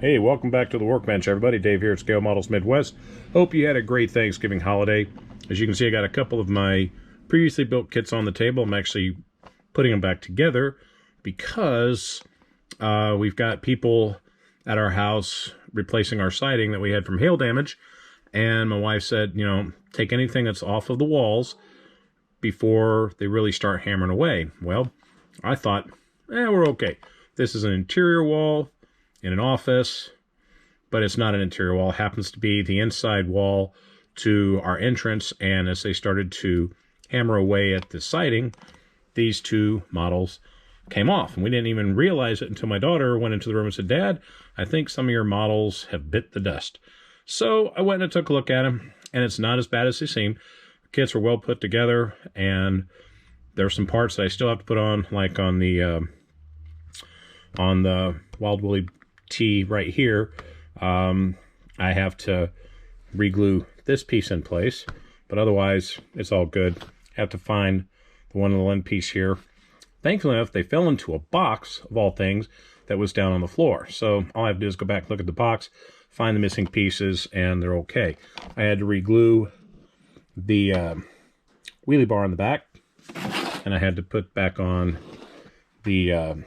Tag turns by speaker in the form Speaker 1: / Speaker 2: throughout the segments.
Speaker 1: Hey, welcome back to the Workbench, everybody. Dave here at Scale Models Midwest. Hope you had a great Thanksgiving holiday. As you can see, I got a couple of my previously built kits on the table. I'm actually putting them back together because we've got people at our house replacing our siding that we had from hail damage. And my wife said, you know, take anything that's off of the walls before they really start hammering away. Well, I thought, we're okay. This is an interior wall in an office, but it's not an interior wall. It happens to be the inside wall to our entrance, and as they started to hammer away at the siding, these two models came off, and we didn't even realize it until my daughter went into the room and said, "Dad, I think some of your models have bit the dust." So I went and took a look at them, and it's not as bad as they seem. The kits are well put together, and there's some parts that I still have to put on, like on the Wild Willie T right here. I have to reglue this piece in place, but otherwise it's all good. I have to find the one in the end piece here. Thankfully enough, they fell into a box of all things that was down on the floor. So all I have to do is go back, look at the box, find the missing pieces, and they're okay. I had to reglue the wheelie bar on the back, and I had to put back on the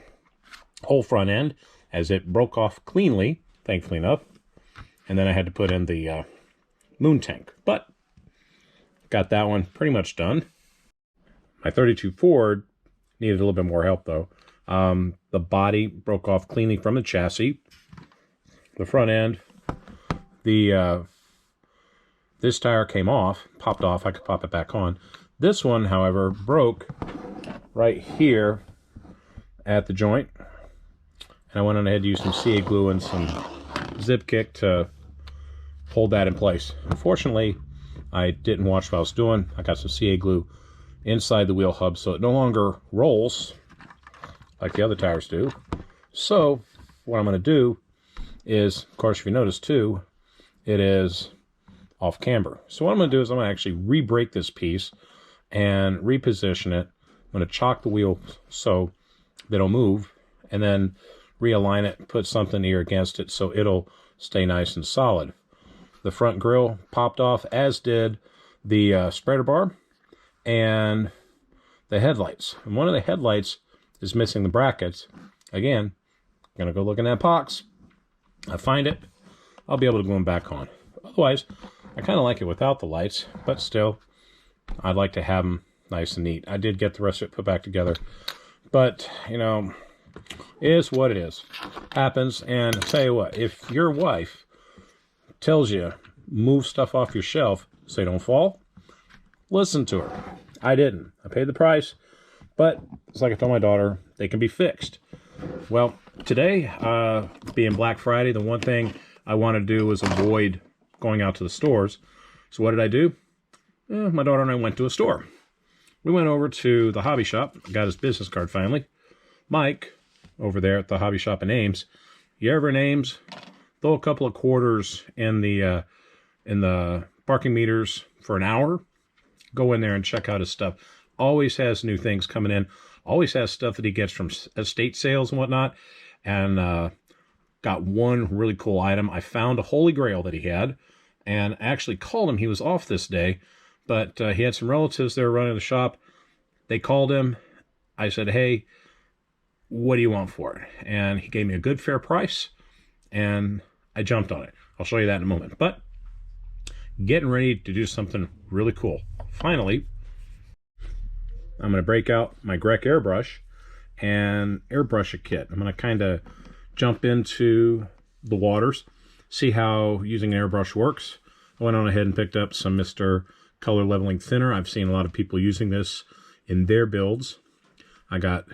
Speaker 1: whole front end, as it broke off cleanly, thankfully enough. And then I had to put in the moon tank. But got that one pretty much done. My 32 Ford needed a little bit more help, though. The body broke off cleanly from the chassis. The front end, this tire came off, popped off. I could pop it back on. This one, however, broke right here at the joint. And I went on ahead to use some CA glue and some zip kick to hold that in place. Unfortunately, I didn't watch what I was doing. I got some CA glue inside the wheel hub so it no longer rolls like the other tires do. So what I'm going to do is, of course, if you notice too, it is off camber. So what I'm going to do is I'm going to actually re-brake this piece and reposition it. I'm going to chock the wheel so they don't move, and then realign it, put something here against it so it'll stay nice and solid. The front grille popped off, as did the spreader bar and the headlights. And one of the headlights is missing the brackets. Again, I'm going to go look in that box. I find it, I'll be able to glue them back on. Otherwise, I kind of like it without the lights, but still, I'd like to have them nice and neat. I did get the rest of it put back together, but, you know, is what it is. Happens. And I'll tell you what, if your wife tells you move stuff off your shelf so they don't fall, listen to her. I didn't. I paid the price, but it's like I told my daughter, they can be fixed. Well, today, being Black Friday, the one thing I want to do is avoid going out to the stores. So what did I do? My daughter and I went to a store. We went over to the hobby shop, got his business card finally. Mike, over there at the hobby shop in Ames. You ever in Ames, throw a couple of quarters in the parking meters for an hour. Go in there and check out his stuff. Always has new things coming in. Always has stuff that he gets from estate sales and whatnot. And got one really cool item. I found a Holy Grail that he had, and actually called him. He was off this day, but he had some relatives there running the shop. They called him. I said, "Hey, what do you want for it?" And he gave me a good fair price, and I jumped on it. I'll show you that in a moment. But getting ready to do something really cool. Finally, I'm going to break out my Grec airbrush and airbrush a kit. I'm going to kind of jump into the waters, see how using an airbrush works. I went on ahead and picked up some Mr. Color Leveling Thinner. I've seen a lot of people using this in their builds. I got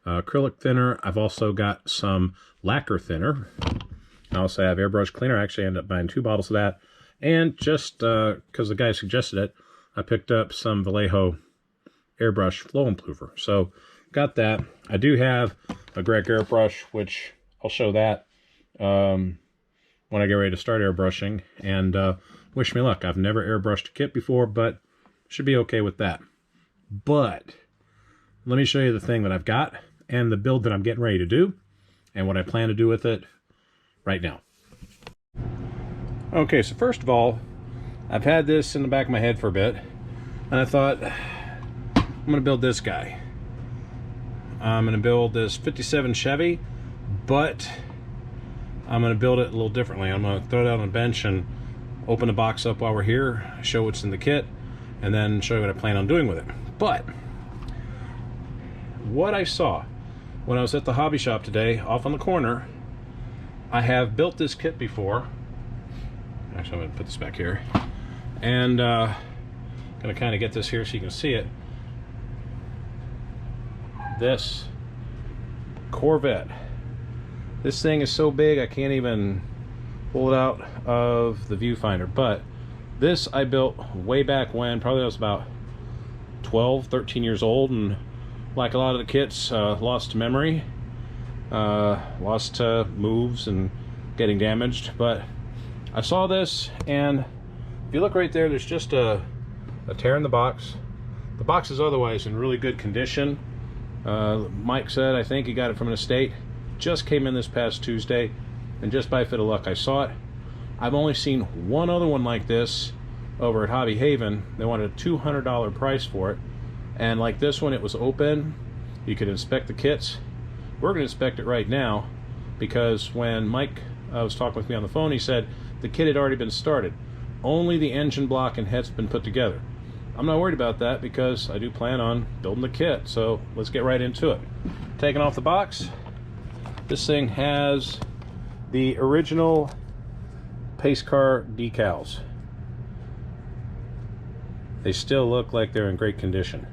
Speaker 1: acrylic thinner. I've also got some lacquer thinner. I also have airbrush cleaner. I actually ended up buying 2 bottles of that. And just because the guy suggested it, I picked up some Vallejo airbrush flow improver. So got that. I do have a Grec airbrush, which I'll show that when I get ready to start airbrushing. And wish me luck. I've never airbrushed a kit before, but should be okay with that. But let me show you the thing that I've got and the build that I'm getting ready to do and what I plan to do with it right now. Okay, so first of all, I've had this in the back of my head for a bit, and I thought, I'm gonna build this guy. I'm gonna build this 57 Chevy, but I'm gonna build it a little differently. I'm gonna throw it out on a bench and open the box up while we're here, show what's in the kit, and then show you what I plan on doing with it. But what I saw when I was at the hobby shop today, off on the corner, I have built this kit before. Actually, I'm gonna put this back here, and gonna kind of get this here so you can see it. This Corvette. This thing is so big I can't even pull it out of the viewfinder, but this I built way back when, probably I was about 12, 13 years old, and like a lot of the kits, lost to memory, lost to moves and getting damaged. But I saw this, and if you look right there, there's just a tear in the box. The box is otherwise in really good condition. Mike said, I think he got it from an estate. Just came in this past Tuesday, and just by fit of luck I saw it. I've only seen one other one like this over at Hobby Haven. They wanted a $200 price for it, and like this one, it was open. You could inspect the kits. We're going to inspect it right now, because when Mike was talking with me on the phone, he said the kit had already been started. Only the engine block and head's been put together. I'm not worried about that because I do plan on building the kit, so let's get right into it. Taking off the box, this thing has the original pace car decals. They still look like they're in great condition.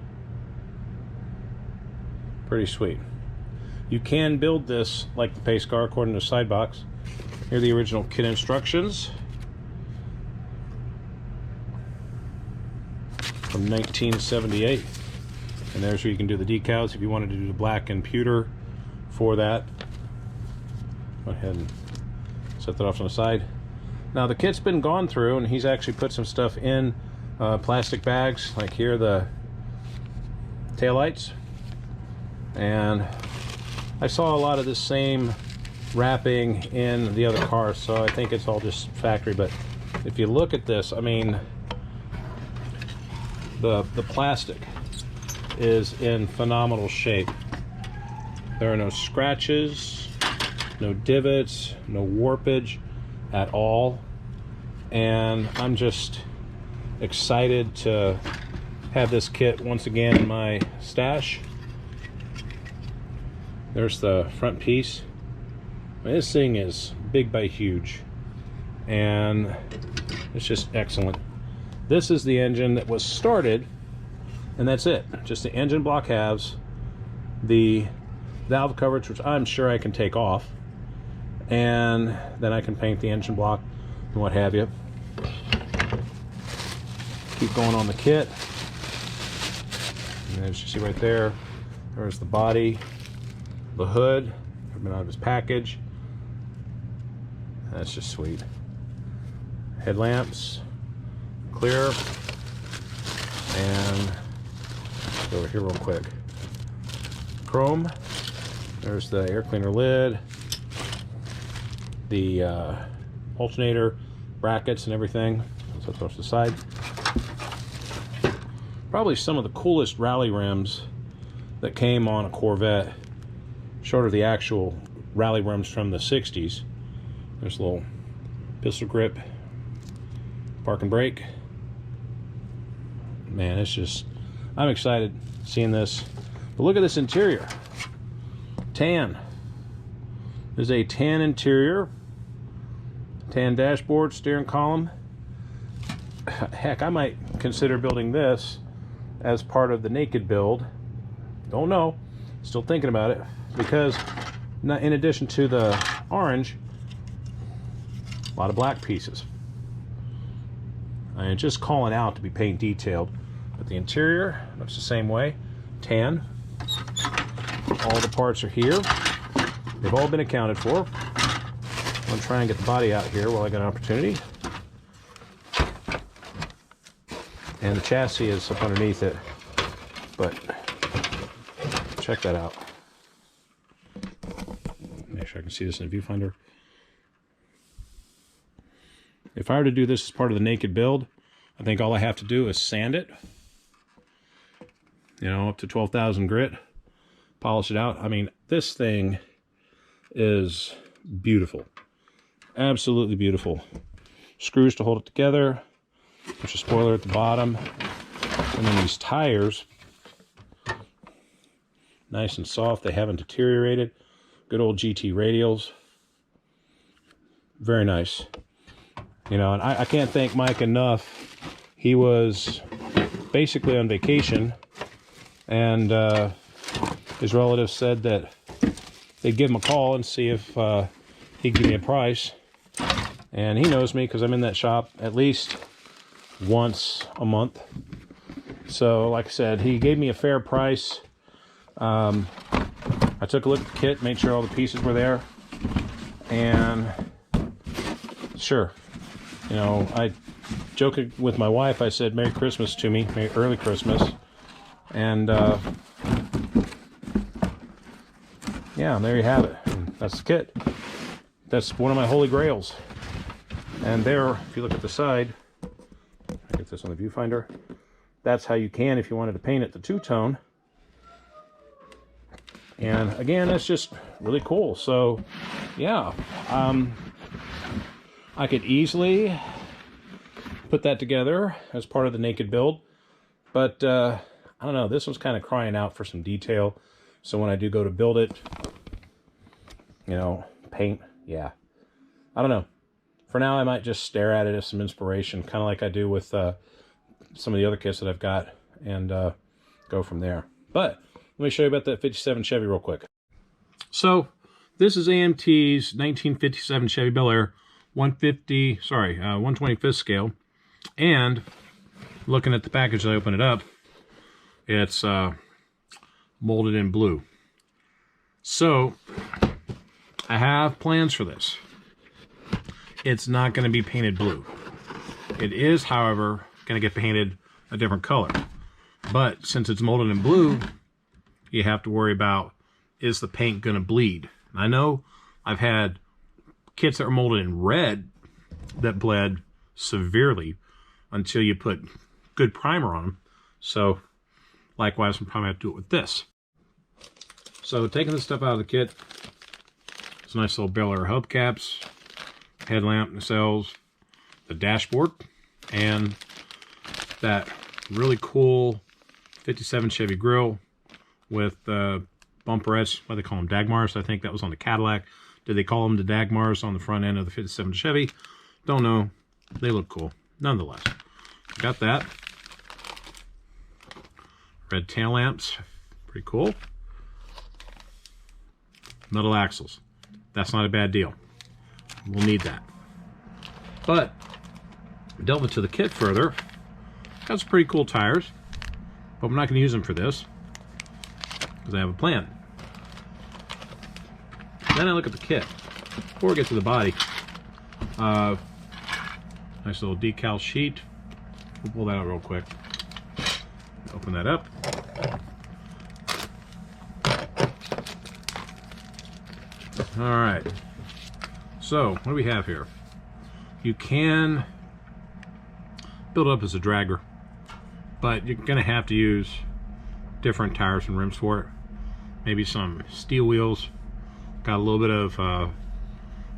Speaker 1: Pretty sweet. You can build this like the pace car according to the side box. Here are the original kit instructions from 1978, and there's where you can do the decals if you wanted to do the black and pewter for that. Go ahead and set that off on the side. Now the kit's been gone through, and he's actually put some stuff in plastic bags, like here the taillights, and I saw a lot of the same wrapping in the other cars, so I think it's all just factory. But if you look at this, I mean, the plastic is in phenomenal shape. There are no scratches, no divots, no warpage at all, and I'm just excited to have this kit once again in my stash. There's the front piece. I mean, this thing is big by huge, and it's just excellent. This is the engine that was started, and that's it. Just the engine block halves, the valve coverage, which I'm sure I can take off, and then I can paint the engine block and what have you. Keep going on the kit. And as you see right there, there's the body, the hood coming out of his package. That's just sweet. Headlamps, clear, and go over here real quick. Chrome. There's the air cleaner lid, the alternator brackets and everything. So that's off to the side. Probably some of the coolest rally rims that came on a Corvette, short of the actual rally rims from the 60s. There's a little pistol grip, park and brake. Man, it's just, I'm excited seeing this. But look at this interior. Tan. There's a tan interior, tan dashboard, steering column. Heck, I might consider building this as part of the naked build. Don't know, still thinking about it, because in addition to the orange, a lot of black pieces. And just calling out to be paint detailed. But the interior looks the same way, tan. All the parts are here. They've all been accounted for. I'm going to try and get the body out here while I got an opportunity. And the chassis is up underneath it, but check that out. Make sure I can see this in the viewfinder. If I were to do this as part of the naked build, I think all I have to do is sand it, you know, up to 12,000 grit, polish it out. I mean, this thing is beautiful. Absolutely beautiful. Screws to hold it together. There's a spoiler at the bottom. And then these tires, nice and soft. They haven't deteriorated. Good old GT radials. Very nice. You know, and I can't thank Mike enough. He was basically on vacation, and his relatives said that they'd give him a call and see if he'd give me a price. And he knows me because I'm in that shop at least once a month. So, like I said, he gave me a fair price. I took a look at the kit, made sure all the pieces were there, and sure, you know, I joking with my wife, I said Merry Christmas to me, Merry early Christmas, and yeah, there you have it. That's the kit. That's one of my holy grails. And there, if you look at the side, I get this on the viewfinder, that's how you can if you wanted to paint it the two-tone. And again, that's just really cool. So yeah, I could easily put that together as part of the naked build, but I don't know, this one's kind of crying out for some detail. So when I do go to build it, you know, paint, yeah, I don't know. For now, I might just stare at it as some inspiration, kind of like I do with some of the other kits that I've got, and go from there. But let me show you about that 57 Chevy real quick. So this is AMT's 1957 Chevy Bel Air 125th scale. And looking at the package, I open it up, it's molded in blue. So I have plans for this. It's not going to be painted blue. It is, however, going to get painted a different color. But since it's molded in blue, you have to worry about, is the paint going to bleed? I know I've had kits that were molded in red that bled severely until you put good primer on them. So likewise, I'm probably going to have to do it with this. So taking this stuff out of the kit, it's nice little Bel Air hubcaps, headlamp nacelles, the dashboard, and that really cool 57 Chevy grill with bumperettes. What do they call them? Dagmars. I think that was on the Cadillac. Did they call them the Dagmars on the front end of the 57 Chevy? Don't know. They look cool nonetheless. Got that. Red tail lamps. Pretty cool. Metal axles. That's not a bad deal. We'll need that. But delve into the kit further. Got some pretty cool tires, but I'm not going to use them for this because I have a plan. Then I look at the kit. Before we get to the body, nice little decal sheet. We'll pull that out real quick. Open that up. All right. So what do we have here? You can build it up as a dragger, but you're going to have to use different tires and rims for it. Maybe some steel wheels. Got a little bit of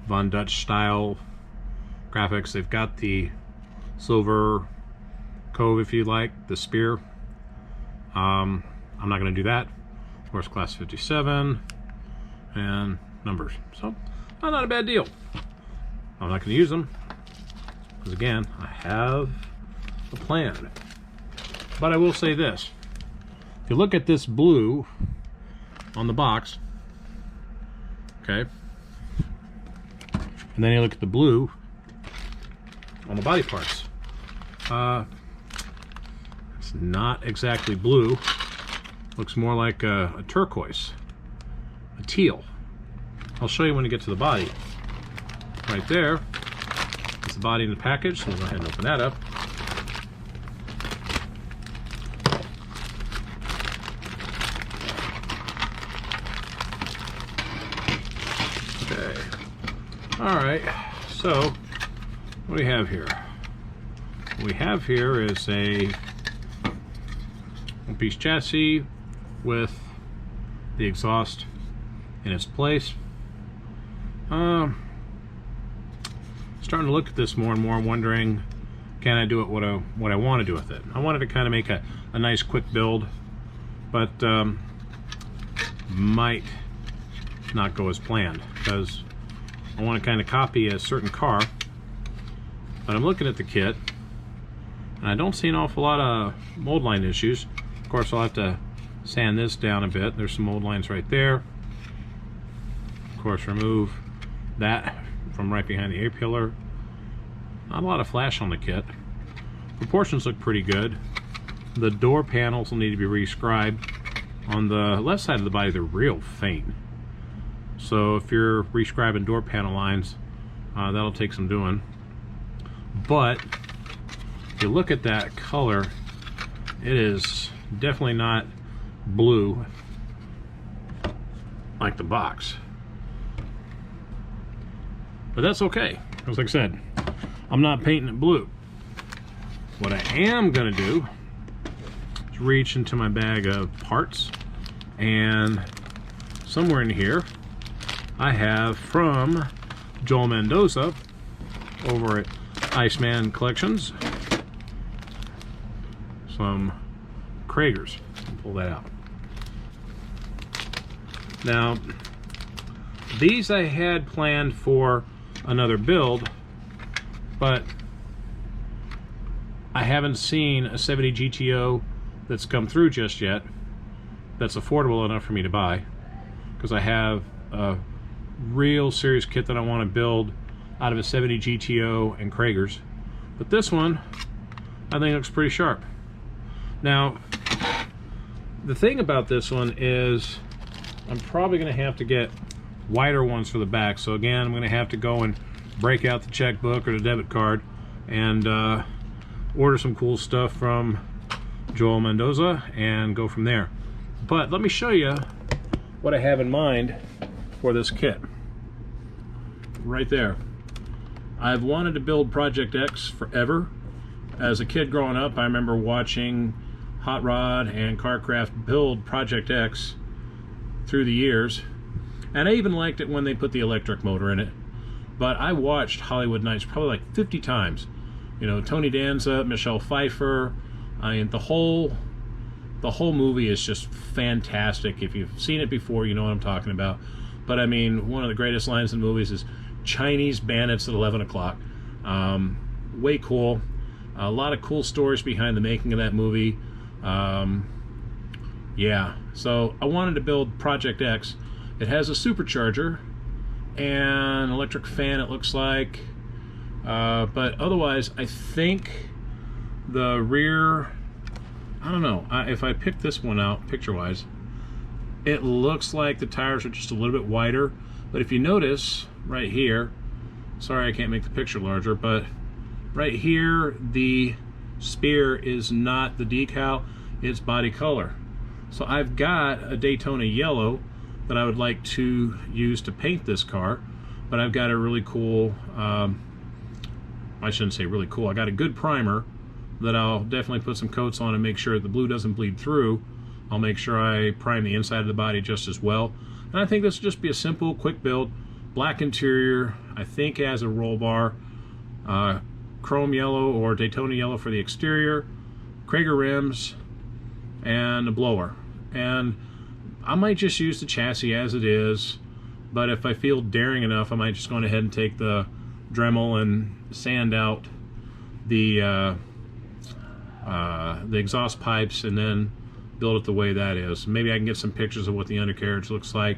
Speaker 1: Von Dutch style graphics. They've got the silver cove, if you like, the spear. I'm not going to do that. Of course, class 57 and numbers. So not a bad deal. I'm not going to use them because, again, I have a plan. But I will say this. If you look at this blue on the box, okay, and then you look at the blue on the body parts, it's not exactly blue. Looks more like a turquoise, a teal. I'll show you when you get to the body. Right there is the body in the package, so we'll go ahead and open that up. Okay. All right, so What do we have here? What we have here is a one-piece chassis with the exhaust in its place. Starting to look at this more and more, wondering, can I do it what I want to do with it? I wanted to kind of make a nice quick build, but might not go as planned, because I want to kind of copy a certain car. But I'm looking at the kit, and I don't see an awful lot of mold line issues. Of course, I'll have to sand this down a bit. There's some mold lines right there. Of course, remove that from right behind the A-pillar. Not a lot of flash on the kit. Proportions look pretty good. The door panels will need to be rescribed. On the left side of the body, they're real faint. So if you're rescribing door panel lines, that'll take some doing. But if you look at that color, it is definitely not blue like the box. But that's okay, because like I said, I'm not painting it blue. What I am gonna do is reach into my bag of parts, and somewhere in here I have from Joel Mendoza over at Iceman Collections some Kragers. Pull that out. Now, these I had planned for another build, but I haven't seen a 70 GTO that's come through just yet that's affordable enough for me to buy, because I have a real serious kit that I want to build out of a 70 GTO and Kragers. But this one I think looks pretty sharp. Now, the thing about this one is I'm probably going to have to get wider ones for the back. So again, I'm going to have to go and break out the checkbook or the debit card and order some cool stuff from Joel Mendoza and go from there. But let me show you what I have in mind for this kit. Right there. I've wanted to build Project X forever. As a kid growing up, I remember watching Hot Rod and Carcraft build Project X through the years, and I even liked it when they put the electric motor in it. But I watched Hollywood Nights probably like 50 times. You know, Tony Danza, Michelle Pfeiffer. I mean, the whole movie is just fantastic. If you've seen it before, you know what I'm talking about. But I mean, one of the greatest lines in movies is Chinese bandits at 11 o'clock. Way cool. A lot of cool stories behind the making of that movie. Yeah, so I wanted to build Project X. It has a supercharger and an electric fan, it looks like. But otherwise, I think the rear, I don't know, if I pick this one out picture-wise, it looks like the tires are just a little bit wider. But if you notice right here, sorry I can't make the picture larger, but right here the spear is not the decal, it's body color. So I've got a Daytona yellow that I would like to use to paint this car, but I've got a really cool, I shouldn't say really cool, I got a good primer that I'll definitely put some coats on and make sure the blue doesn't bleed through. I'll make sure I prime the inside of the body just as well. And I think this will just be a simple, quick build. Black interior, I think has a roll bar, chrome yellow or Daytona yellow for the exterior, Krager rims, and a blower. And I might just use the chassis as it is, but if I feel daring enough, I might just go ahead and take the Dremel and sand out the exhaust pipes and then build it the way that is. Maybe I can get some pictures of what the undercarriage looks like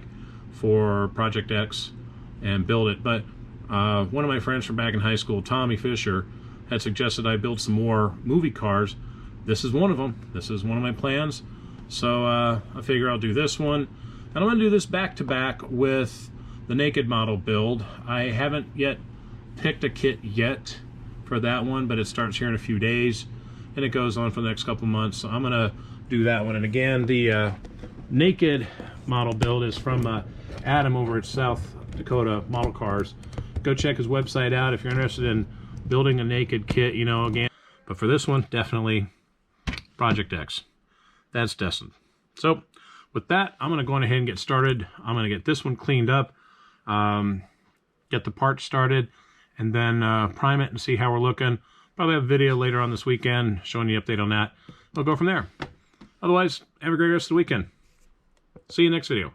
Speaker 1: for Project X and build it. But one of my friends from back in high school, Tommy Fisher, had suggested I build some more movie cars. This is one of them. This is one of my plans. So I figure I'll do this one. And I'm going to do this back to back with the naked model build. I haven't yet picked a kit yet for that one, but it starts here in a few days and it goes on for the next couple months. So I'm going to do that one. And again, the naked model build is from Adam over at South Dakota Model Cars. Go check his website out if you're interested in building a naked kit, you know, again. But for this one, definitely Project X. That's destined. So with that, I'm going to go on ahead and get started. I'm going to get this one cleaned up, get the parts started, and then prime it and see how we're looking. Probably have a video later on this weekend showing you an update on that. We'll go from there. Otherwise, have a great rest of the weekend. See you next video.